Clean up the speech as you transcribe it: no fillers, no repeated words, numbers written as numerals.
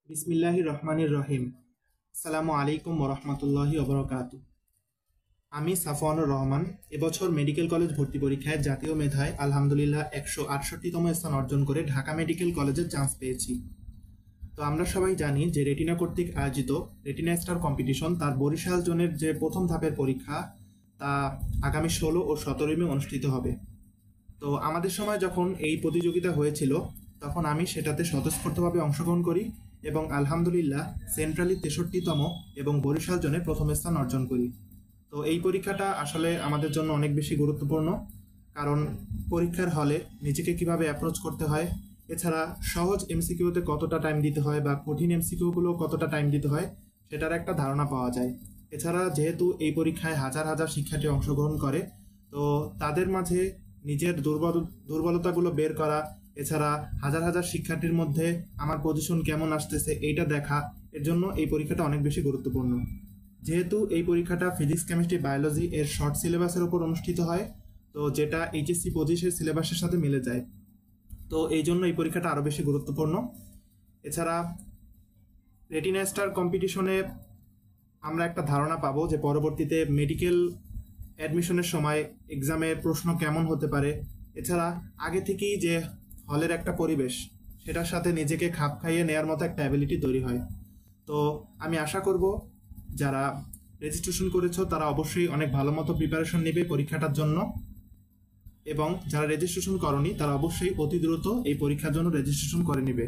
বিসমিল্লাহির রহমানির রহিম। আসসালামু আলাইকুম ওরহমতুল্লাহি ওবরাকাতু। আমি সাফওয়ানুর রহমান। এবছর মেডিকেল কলেজ ভর্তি পরীক্ষায় জাতীয় মেধায় আলহামদুলিল্লাহ 168তম স্থান অর্জন করে ঢাকা মেডিকেল কলেজের চান্স পেয়েছি। তো আমরা সবাই জানি যে রেটিনা কর্তৃক আয়োজিত রেটিনা স্টার কম্পিটিশন তার বরিশাল জোনের যে প্রথম ধাপের পরীক্ষা তা আগামী 16 ও 17 মে অনুষ্ঠিত হবে। তো আমাদের সময় যখন এই প্রতিযোগিতা হয়েছিল তখন আমি সেটাতে স্বতঃস্ফূর্তভাবে অংশগ্রহণ করি এবং আলহামদুলিল্লাহ সেন্ট্রালি 63তম এবং বরিশাল জোনে প্রথম স্থান অর্জন করি। তো এই পরীক্ষাটা আসলে আমাদের জন্য অনেক বেশি গুরুত্বপূর্ণ, কারণ পরীক্ষার হলে নিজেকে কিভাবে অ্যাপ্রোচ করতে হয়, এছাড়া সহজ এমসিকিউতে কতটা টাইম দিতে হয় বা কঠিন এমসিকিউগুলো কতটা টাইম দিতে হয় সেটার একটা ধারণা পাওয়া যায়। এছাড়া যেহেতু এই পরীক্ষায় হাজার হাজার শিক্ষার্থী অংশগ্রহণ করে, তো তাদের মাঝে নিজের দুর্বলতাগুলো বের করা, এছাড়া হাজার হাজার শিক্ষার্থীর মধ্যে আমার পজিশন কেমন আসতেছে এইটা দেখা, এর জন্য এই পরীক্ষাটা অনেক বেশি গুরুত্বপূর্ণ। যেহেতু এই পরীক্ষাটা ফিজিক্স কেমিস্ট্রি বায়োলজি এর শর্ট সিলেবাসের উপর অনুষ্ঠিত হয়, তো যেটা এইচএসসি 25-এর সিলেবাসের সাথে মিলে যায়, তো এই জন্য এই পরীক্ষাটা আরও বেশি গুরুত্বপূর্ণ। এছাড়া রেটিনা স্টার কম্পিটিশনে আমরা একটা ধারণা পাবো যে পরবর্তীতে মেডিকেল অ্যাডমিশনের সময় এক্সামে প্রশ্ন কেমন হতে পারে। এছাড়া আগে থেকেই যে হলের একটা পরিবেশ, সেটার সাথে নিজেকে খাপ খাইয়ে নেওয়ার মতো একটা অ্যাবিলিটি তৈরি হয়। তো আমি আশা করব যারা রেজিস্ট্রেশন করেছো তারা অবশ্যই অনেক ভালো মতো প্রিপারেশন নেবে পরীক্ষাটার জন্য, এবং যারা রেজিস্ট্রেশন করনি তারা অবশ্যই অতি দ্রুত এই পরীক্ষার জন্য রেজিস্ট্রেশন করে নেবে।